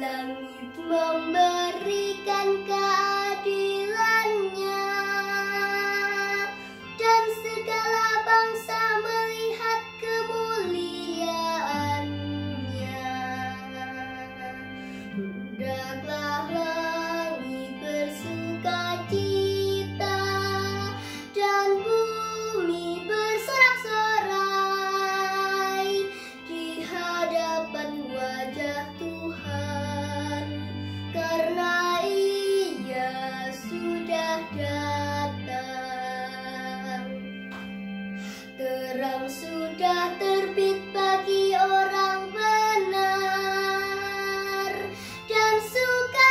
Langit memberikan keadilannya, dan segala bangsa melihat kemuliaannya. Hendaklah langit bersukacita dan bumi bersorak-sorai di hadapan wajah Tuhan, karena Ia sudah datang. Terang sudah terbit bagi orang benar, dan suka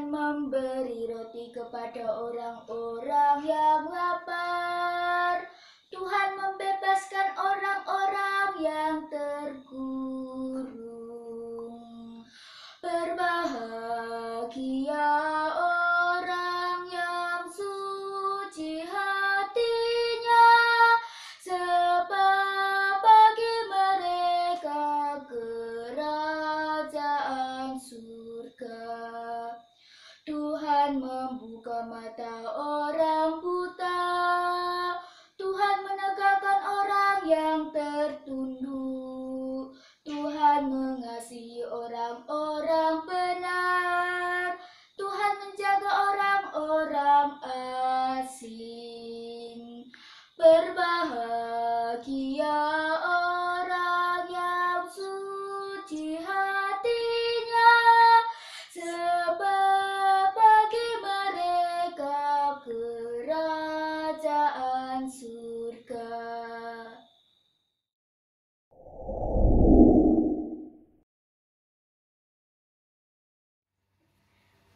Tuhan memberi roti kepada orang-orang yang lapar. Tuhan membebaskan orang-orang yang terkurung. Berbahagia orang yang suci hatinya, sebab bagi mereka kerajaan surga. Tuhan membuka mata orang buta, Tuhan menegakkan orang yang tertunduk, Tuhan mengasihi orang-orang benar, Tuhan menjaga orang-orang asing. Berbahagia orang yang suci hatinya, sebab bagi mereka kerajaan surga.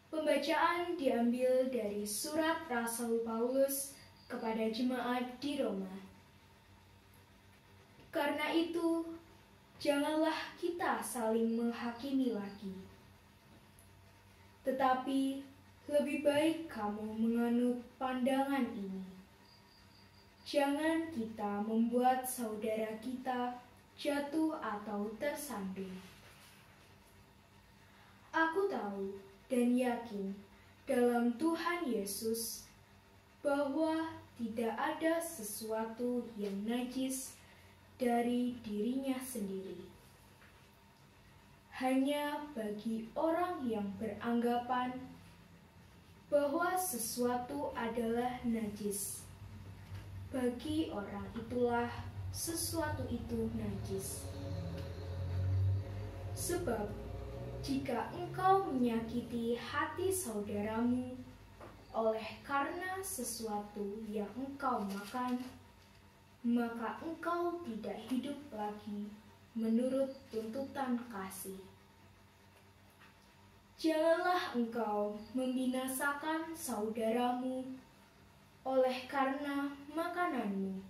Pembacaan diambil dari surat Rasul Paulus kepada jemaat di Roma. Karena itu, janganlah kita saling menghakimi lagi. Tetapi lebih baik kamu menganut pandangan ini. Jangan kita membuat saudara kita jatuh atau tersandung. Aku tahu dan yakin dalam Tuhan Yesus bahwa tidak ada sesuatu yang najis dari dirinya sendiri. Hanya bagi orang yang beranggapan bahwa sesuatu adalah najis, bagi orang itulah sesuatu itu najis. Sebab jika engkau menyakiti hati saudaramu oleh karena sesuatu yang engkau makan, maka engkau tidak hidup lagi menurut tuntutan kasih. Janganlah engkau membinasakan saudaramu oleh karena makananmu,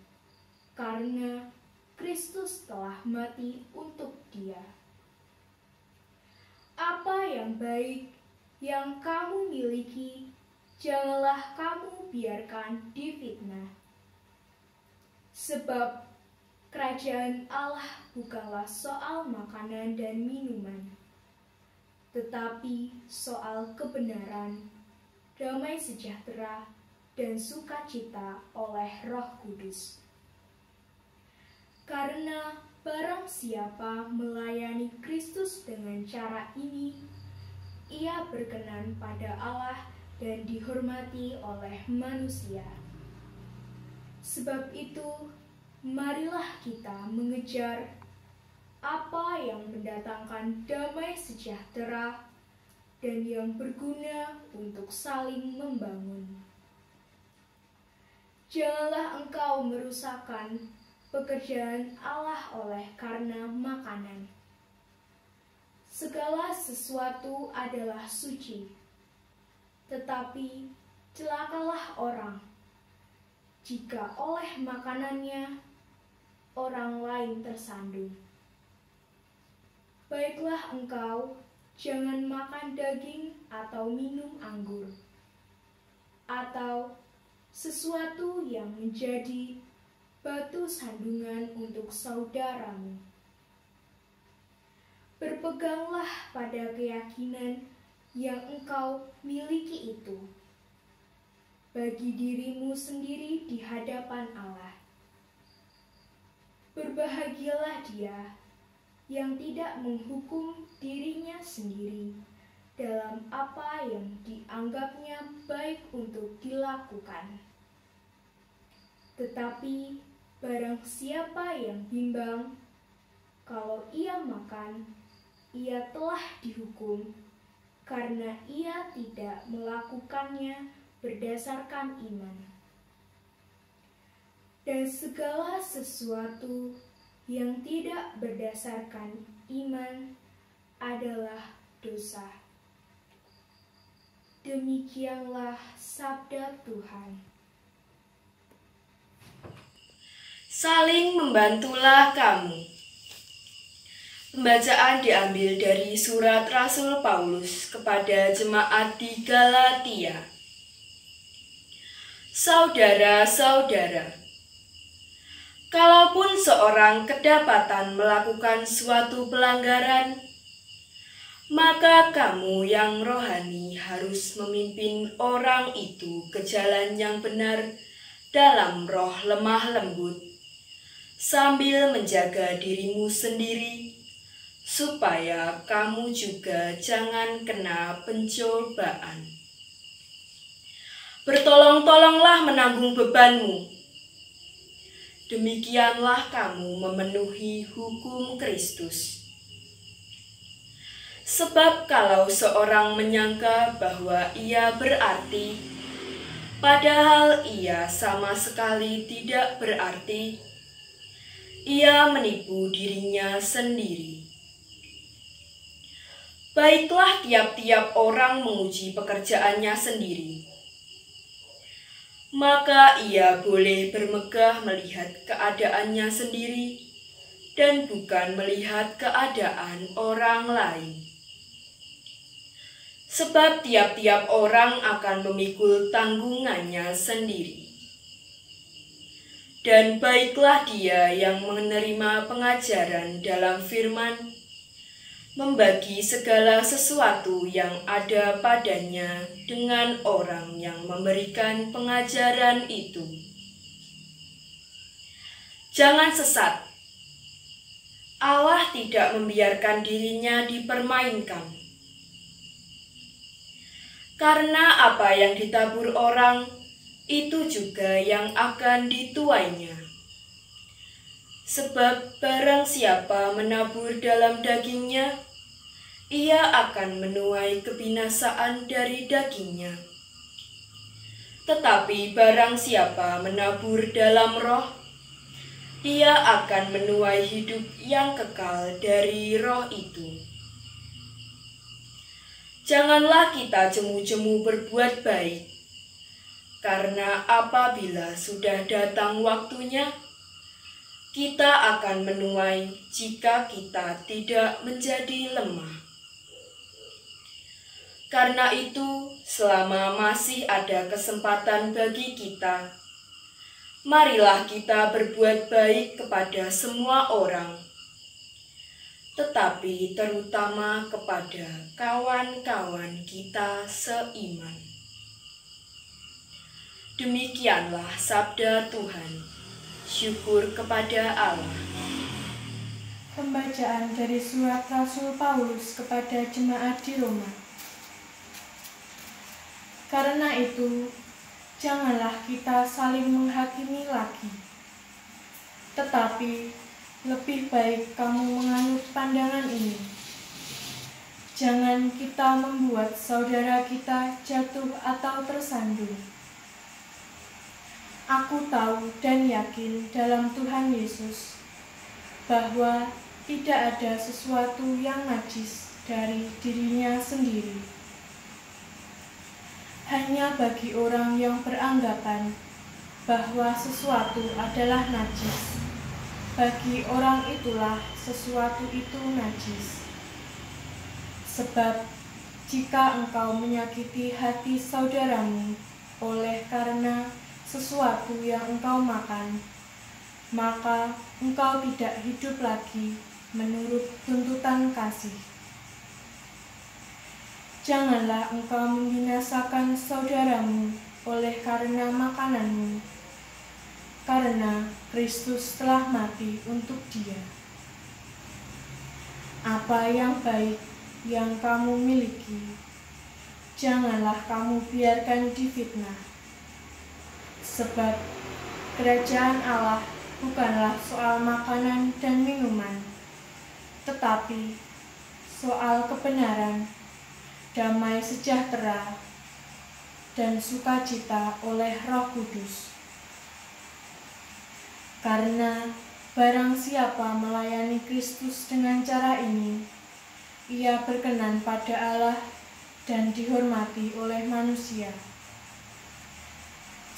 karena Kristus telah mati untuk dia. Apa yang baik yang kamu miliki, janganlah kamu biarkan difitnah. Sebab kerajaan Allah bukanlah soal makanan dan minuman, tetapi soal kebenaran, damai sejahtera, dan sukacita oleh Roh Kudus. Karena barang siapa melayani Kristus dengan cara ini, ia berkenan pada Allah dan dihormati oleh manusia. Sebab itu, marilah kita mengejar apa yang mendatangkan damai sejahtera dan yang berguna untuk saling membangun. Janganlah engkau merusakkan pekerjaan Allah oleh karena makanan. Segala sesuatu adalah suci, tetapi celakalah orang jika oleh makanannya orang lain tersandung. Baiklah engkau jangan makan daging atau minum anggur, atau sesuatu yang menjadi batu sandungan untuk saudaramu. Berpeganglah pada keyakinan yang engkau miliki itu bagi dirimu sendiri di hadapan Allah. Berbahagialah dia yang tidak menghukum dirinya sendiri dalam apa yang dianggapnya baik untuk dilakukan. Tetapi barang siapa yang bimbang, kalau ia makan, ia telah dihukum, karena ia tidak melakukannya berdasarkan iman. Dan segala sesuatu yang tidak berdasarkan iman adalah dosa. Demikianlah sabda Tuhan. Saling membantulah kamu. Pembacaan diambil dari surat Rasul Paulus kepada jemaat di Galatia. Saudara-saudara, kalaupun seorang kedapatan melakukan suatu pelanggaran, maka kamu yang rohani harus memimpin orang itu ke jalan yang benar dalam roh lemah lembut, sambil menjaga dirimu sendiri, supaya kamu juga jangan kena pencobaan. Bertolong-tolonglah menanggung bebanmu. Demikianlah kamu memenuhi hukum Kristus. Sebab kalau seorang menyangka bahwa ia berarti, padahal ia sama sekali tidak berarti, ia menipu dirinya sendiri. Baiklah tiap-tiap orang menguji pekerjaannya sendiri, maka ia boleh bermegah melihat keadaannya sendiri dan bukan melihat keadaan orang lain. Sebab tiap-tiap orang akan memikul tanggungannya sendiri. Dan baiklah dia yang menerima pengajaran dalam firman, membagi segala sesuatu yang ada padanya dengan orang yang memberikan pengajaran itu. Jangan sesat. Allah tidak membiarkan dirinya dipermainkan. Karena apa yang ditabur orang, itu juga yang akan dituainya. Sebab barang siapa menabur dalam dagingnya, ia akan menuai kebinasaan dari dagingnya. Tetapi barang siapa menabur dalam roh, ia akan menuai hidup yang kekal dari roh itu. Janganlah kita jemu-jemu berbuat baik, karena apabila sudah datang waktunya, kita akan menuai jika kita tidak menjadi lemah. Karena itu, selama masih ada kesempatan bagi kita, marilah kita berbuat baik kepada semua orang, tetapi terutama kepada kawan-kawan kita seiman. Demikianlah sabda Tuhan. Syukur kepada Allah. Pembacaan dari surat Rasul Paulus kepada jemaat di Roma. Karena itu, janganlah kita saling menghakimi lagi. Tetapi, lebih baik kamu menganut pandangan ini. Jangan kita membuat saudara kita jatuh atau tersandung. Aku tahu dan yakin dalam Tuhan Yesus bahwa tidak ada sesuatu yang najis dari dirinya sendiri. Hanya bagi orang yang beranggapan bahwa sesuatu adalah najis, bagi orang itulah sesuatu itu najis. Sebab jika engkau menyakiti hati saudaramu oleh karena sesuatu yang engkau makan, maka engkau tidak hidup lagi menurut tuntutan kasih. Janganlah engkau membinasakan saudaramu oleh karena makananmu, karena Kristus telah mati untuk dia. Apa yang baik yang kamu miliki, janganlah kamu biarkan difitnah. Sebab kerajaan Allah bukanlah soal makanan dan minuman, tetapi soal kebenaran, damai sejahtera, dan sukacita oleh Roh Kudus. Karena barang siapa melayani Kristus dengan cara ini, ia berkenan pada Allah dan dihormati oleh manusia.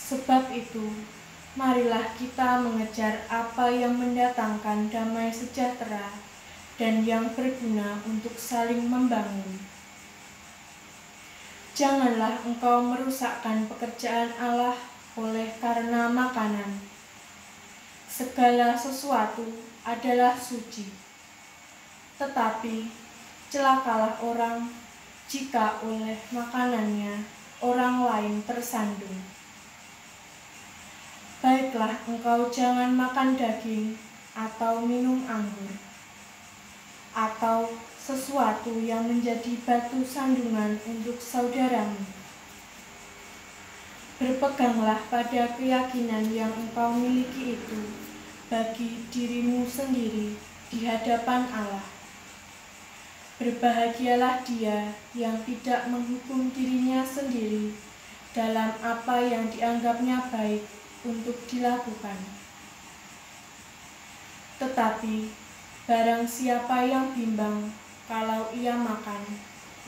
Sebab itu, marilah kita mengejar apa yang mendatangkan damai sejahtera dan yang berguna untuk saling membangun. Janganlah engkau merusakkan pekerjaan Allah oleh karena makanan. Segala sesuatu adalah suci, tetapi celakalah orang jika oleh makanannya orang lain tersandung. Baiklah, engkau jangan makan daging atau minum anggur, atau sesuatu yang menjadi batu sandungan untuk saudaramu. Berpeganglah pada keyakinan yang engkau miliki itu bagi dirimu sendiri di hadapan Allah. Berbahagialah dia yang tidak menghukum dirinya sendiri dalam apa yang dianggapnya baik untuk dilakukan. Tetapi barang siapa yang bimbang kalau ia makan,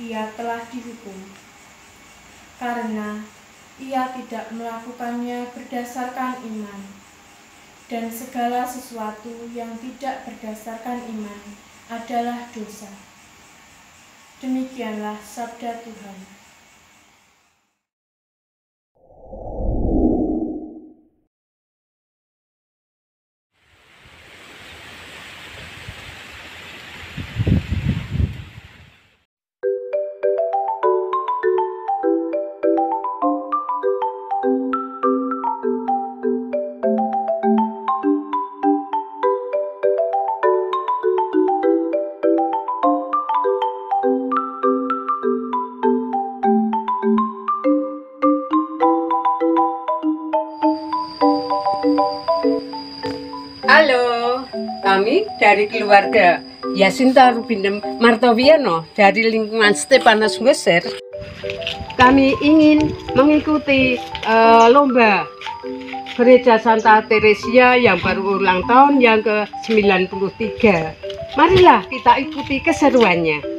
ia telah dihukum, karena ia tidak melakukannya berdasarkan iman, dan segala sesuatu yang tidak berdasarkan iman adalah dosa. Demikianlah sabda Tuhan. Halo, kami dari keluarga Yasinta Rubinem Martowiano dari lingkungan Stepanus Nggoser. Kami ingin mengikuti lomba Gereja Santa Teresia yang baru ulang tahun yang ke-93. Marilah kita ikuti keseruannya.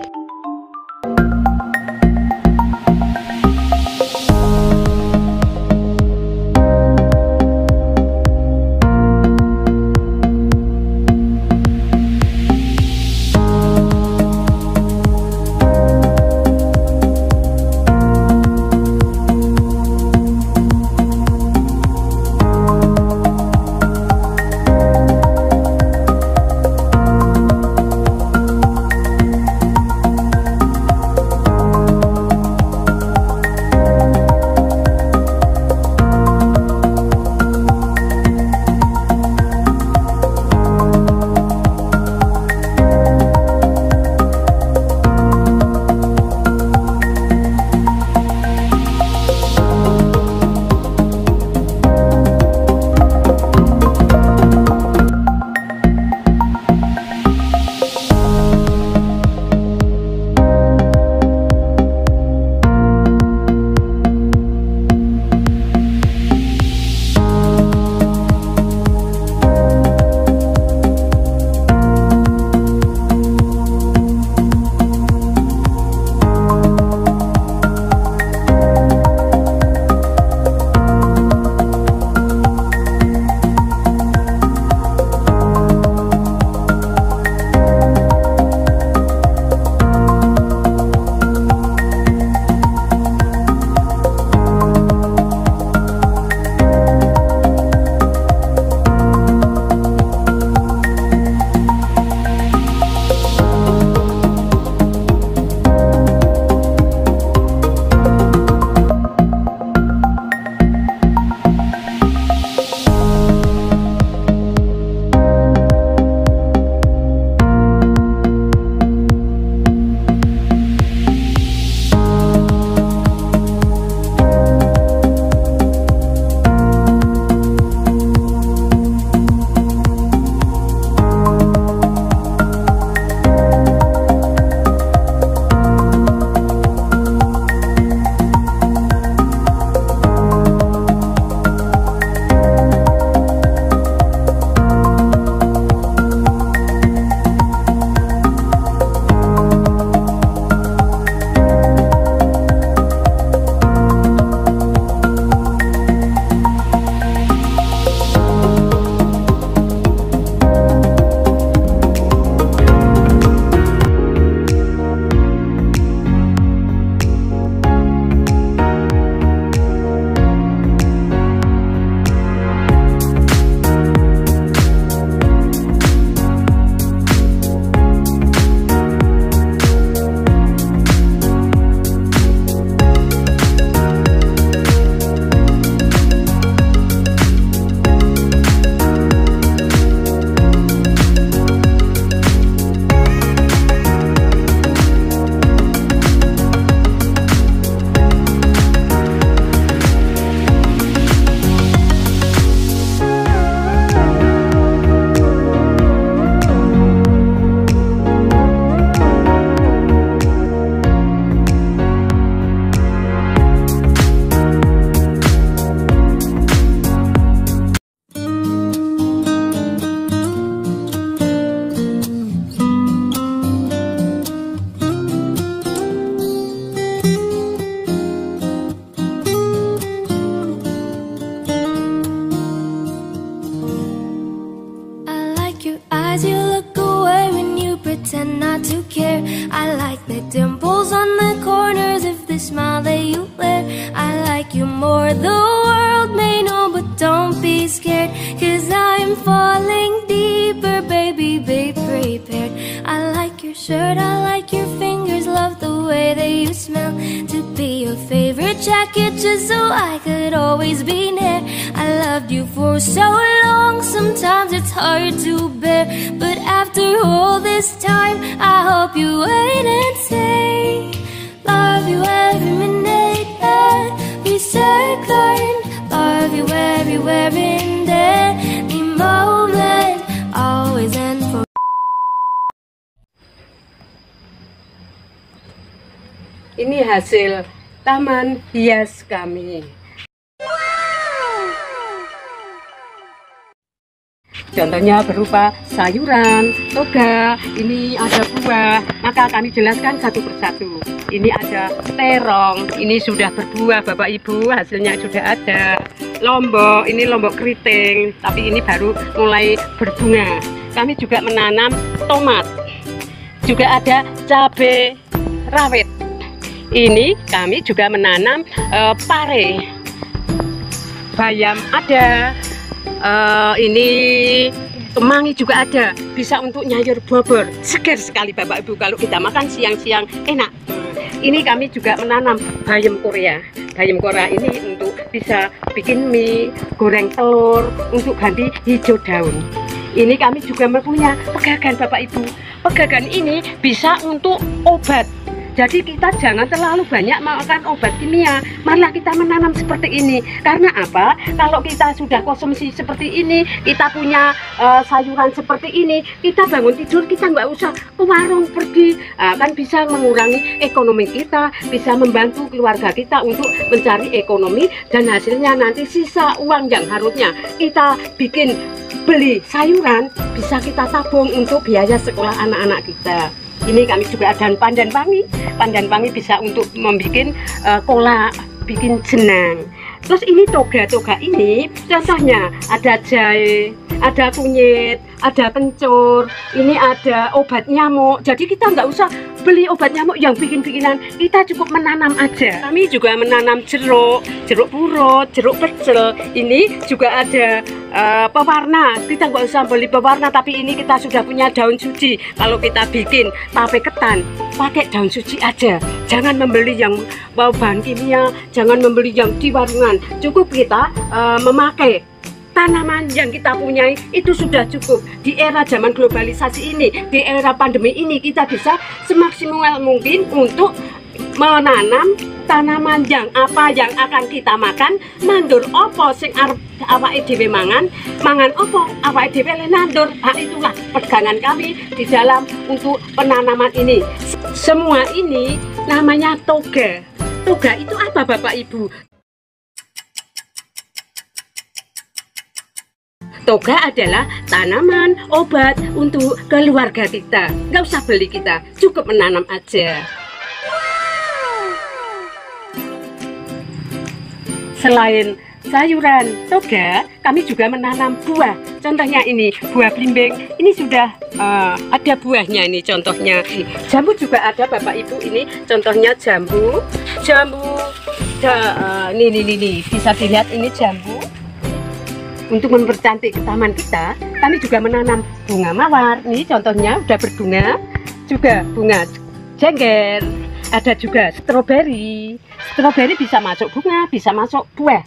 dimples on the corners of the smile that you wear. I like you more, the world may know, but don't be scared, 'cause I'm falling deeper, baby, be prepared. I like your shirt, I like your fingers, love the way that you smell. To be your favorite jacket just so I could always be near. I loved you for so long, sometimes it's hard to bear, but after all this time, I hope you wait and say, love you every minute, every second, love you everywhere in any moment, always and for. Ini hasil taman hias kami. Contohnya berupa sayuran, toga, ini ada buah, maka kami jelaskan satu persatu. Ini ada terong, ini sudah berbuah Bapak Ibu, hasilnya sudah ada. Lombok, ini lombok keriting, tapi ini baru mulai berbunga. Kami juga menanam tomat, juga ada cabai rawit. Ini kami juga menanam pare, bayam ada, ini kemangi juga ada, bisa untuk nyayur bobor, segar sekali Bapak Ibu kalau kita makan siang-siang enak. Ini kami juga menanam bayam Korea. Bayam Korea ini untuk bisa bikin mie, goreng telur, untuk ganti hijau daun. Ini kami juga mempunyai pegagan Bapak Ibu. Pegagan ini bisa untuk obat. Jadi kita jangan terlalu banyak makan obat kimia. Marilah kita menanam seperti ini. Karena apa? Kalau kita sudah konsumsi seperti ini, kita punya sayuran seperti ini, kita bangun tidur, kita nggak usah ke warung pergi. Kan bisa mengurangi ekonomi kita, bisa membantu keluarga kita untuk mencari ekonomi, dan hasilnya nanti sisa uang yang harusnya kita bikin beli sayuran, bisa kita tabung untuk biaya sekolah anak-anak kita. Ini kami juga ada pandan wangi. Pandan wangi bisa untuk membuat kolak, bikin jenang. Terus ini toga-toga ini, contohnya ada jahe, ada kunyit, ada kencur, ini ada obat nyamuk. Jadi kita nggak usah beli obat nyamuk yang bikin-bikinan, kita cukup menanam aja. Kami juga menanam jeruk, jeruk purut, jeruk pecel. Ini juga ada pewarna. Kita nggak usah beli pewarna, tapi ini kita sudah punya daun suci. Kalau kita bikin tape ketan, pakai daun suci aja. Jangan membeli yang bahan kimia, jangan membeli yang di warungan. Cukup kita memakai tanaman yang kita punyai, itu sudah cukup. Di era zaman globalisasi ini, di era pandemi ini, kita bisa semaksimal mungkin untuk menanam tanaman yang apa yang akan kita makan. Nandur opo sing arep awake dhewe mangan opo awake dhewe le nandur. Itulah pegangan kami di dalam untuk penanaman ini. Semua ini namanya toga. Toga itu apa Bapak Ibu? Toga adalah tanaman obat untuk keluarga kita. Nggak usah beli kita, cukup menanam aja. Selain sayuran toga, kami juga menanam buah. Contohnya ini buah blimbing. Ini sudah ada buahnya. Ini contohnya. Jambu juga ada Bapak Ibu. Ini contohnya jambu. Ini bisa dilihat, ini jambu. Untuk mempercantik taman kita, kami juga menanam bunga mawar. Ini contohnya udah berbunga. Juga bunga jengger. Ada juga stroberi. Stroberi bisa masuk bunga, bisa masuk buah.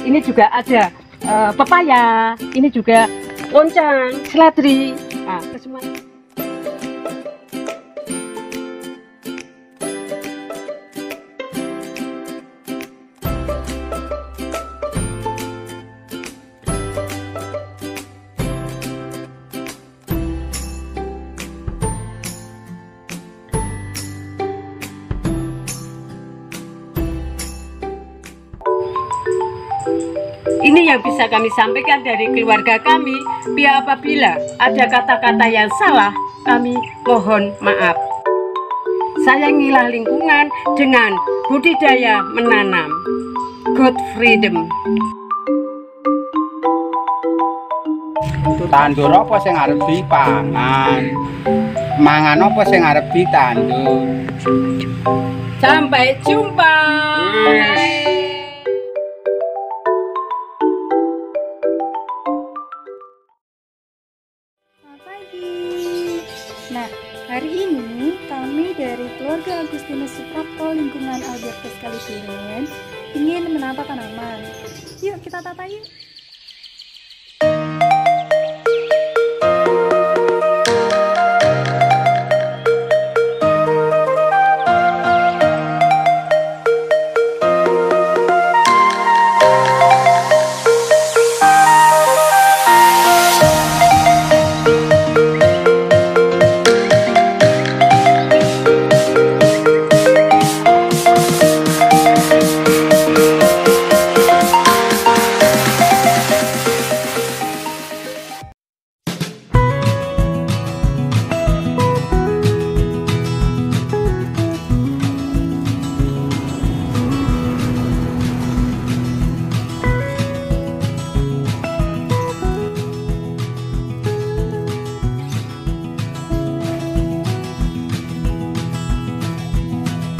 Ini juga ada pepaya. Ini juga loncang, seledri. Nah, semua. Ini yang bisa kami sampaikan dari keluarga kami. Biar apabila ada kata-kata yang salah, kami mohon maaf. Sayangilah lingkungan dengan budidaya menanam. Good freedom. Tandur apa sing arep dipangan? mangan apa sing arep ditandur. Sampai jumpa. Selamat pagi. Nah, hari ini kami dari keluarga Agustinus Suprapto lingkungan Albertus Kaliduren ingin menata tanaman. Yuk kita tata yuk.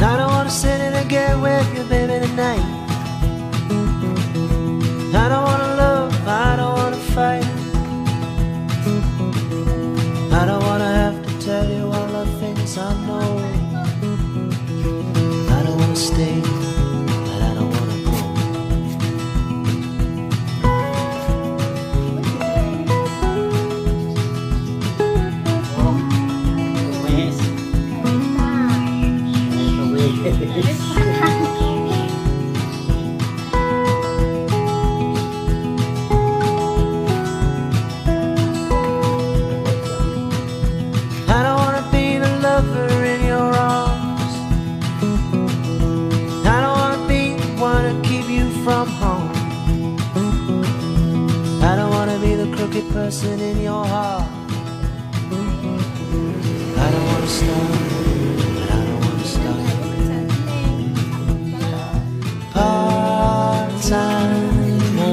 I don't wanna sit in a get with you, baby, tonight. I don't wanna love, I don't wanna fight. I don't wanna have to tell you all the things I know. I don't wanna stay, but I don't wanna go. I don't wanna be the lover in your arms. I don't wanna be the one to keep you from home. I don't wanna be the crooked person in your heart. I don't wanna start, but I don't wanna start. Part-time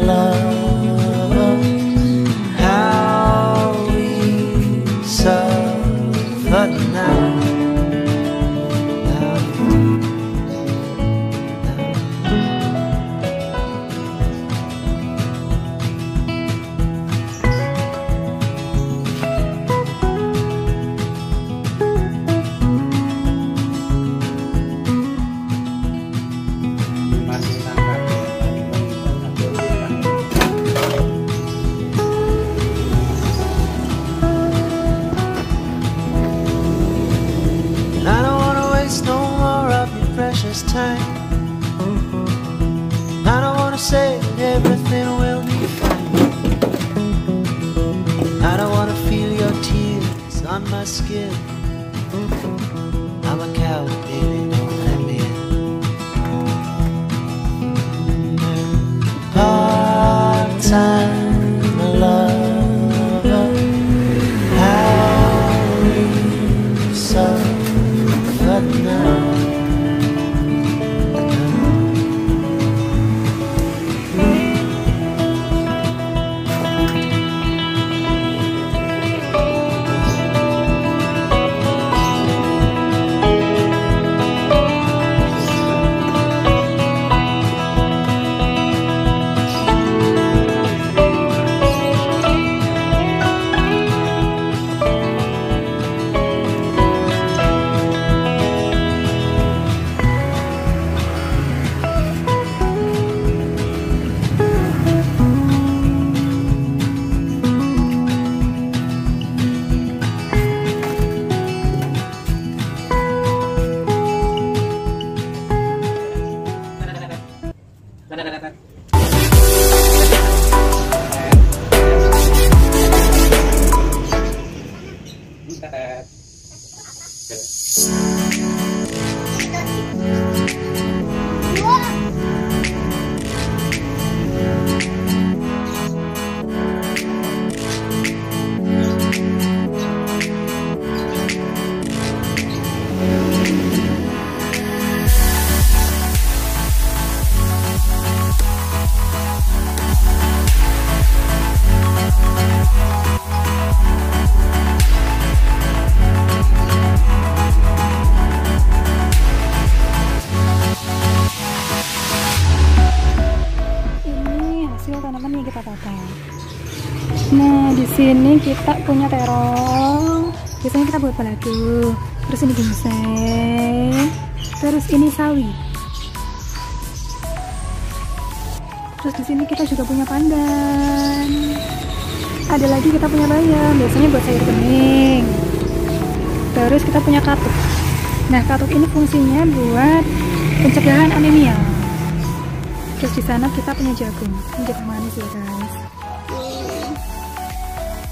love, how we suffer now. And I don't wanna waste no more of your precious time. I don't wanna say that everything will be fine. I don't wanna feel your tears on my skin. I'm a coward, baby, don't let me in. Part-time lover, how we suffer now. sini kita punya terong. Biasanya kita buat balado. Terus ini ginseng. Terus ini sawi. Terus di sini kita juga punya pandan. Ada lagi kita punya bayam, biasanya buat sayur bening. Terus kita punya katuk. Nah, katuk ini fungsinya buat pencegahan anemia. Terus di sana kita punya jagung. Ini jagung manis ya guys.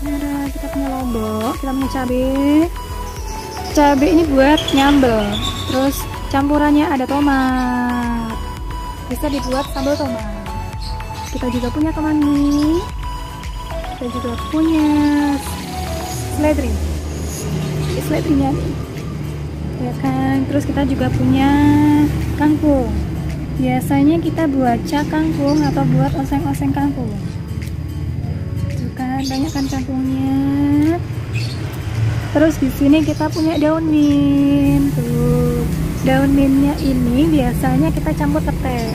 Nah, kita punya lombok, kita punya cabai. Cabai ini buat nyambel. Terus campurannya ada tomat. Bisa dibuat sambal tomat. Kita juga punya kemangi. Kita juga punya seledri. Seledrinya ya kan. Terus kita juga punya kangkung. Biasanya kita buat cak kangkung atau buat oseng-oseng kangkung. Tuh kan, banyak kan kangkungnya. Terus di sini kita punya daun mint. Tuh, daun mintnya ini biasanya kita campur ke teh.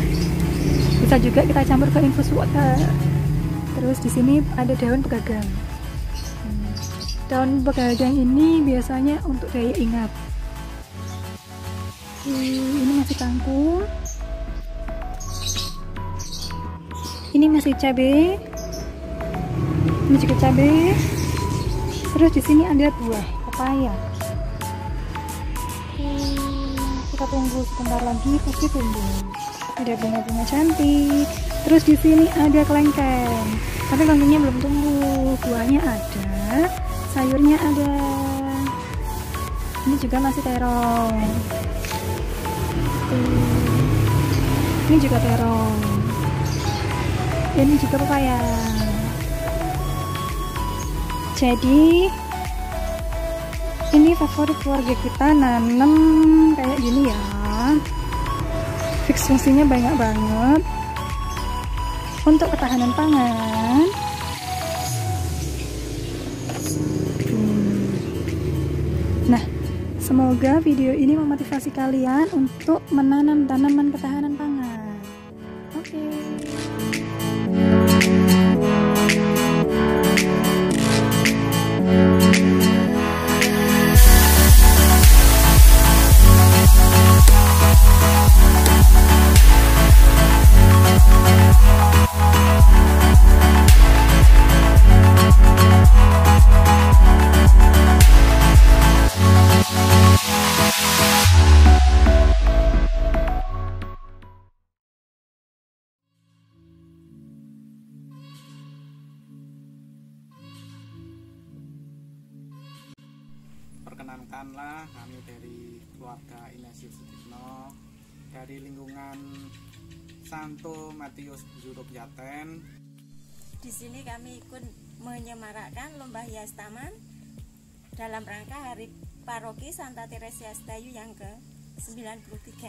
Bisa juga kita campur ke infus water. Terus di sini ada daun pegagang. Daun pegagang ini biasanya untuk daya ingat. Ini masih kangkung. Ini masih cabai. Ini juga cabai. Terus di sini ada buah pepaya. Kita tunggu sebentar lagi, pasti tumbuh. Ada bunga-bunga cantik. Terus di sini ada kelengkeng. Tapi kelengkengnya belum tumbuh. Buahnya ada, sayurnya ada. Ini juga masih terong. Ini juga terong. Ini juga pepaya. Jadi ini favorit keluarga kita nanam kayak gini ya. Fix fungsinya banyak banget untuk ketahanan pangan. Nah, semoga video ini memotivasi kalian untuk menanam tanaman ketahanan pangan. Oke. Perkenankanlah kami dari keluarga Ignatius Sutikno dari lingkungan Santo Matius Juruk Yaten. Di sini kami ikut menyemarakkan lomba hias taman dalam rangka Hari Paroki Santa Teresia Stayu yang ke-93.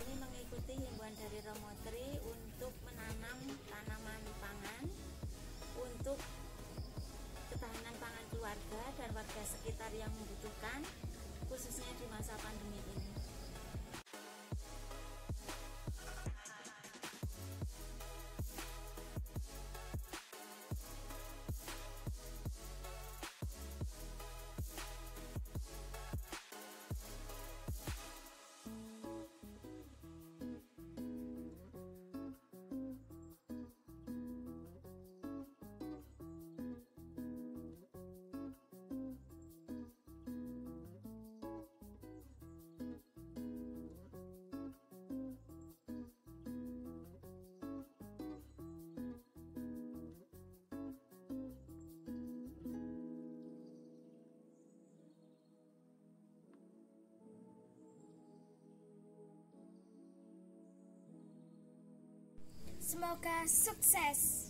Kami mengikuti himbauan dari Romotri untuk menanam tanaman pangan untuk ketahanan pangan keluarga dan warga sekitar yang membutuhkan, khususnya di masa pandemi ini. Semoga sukses.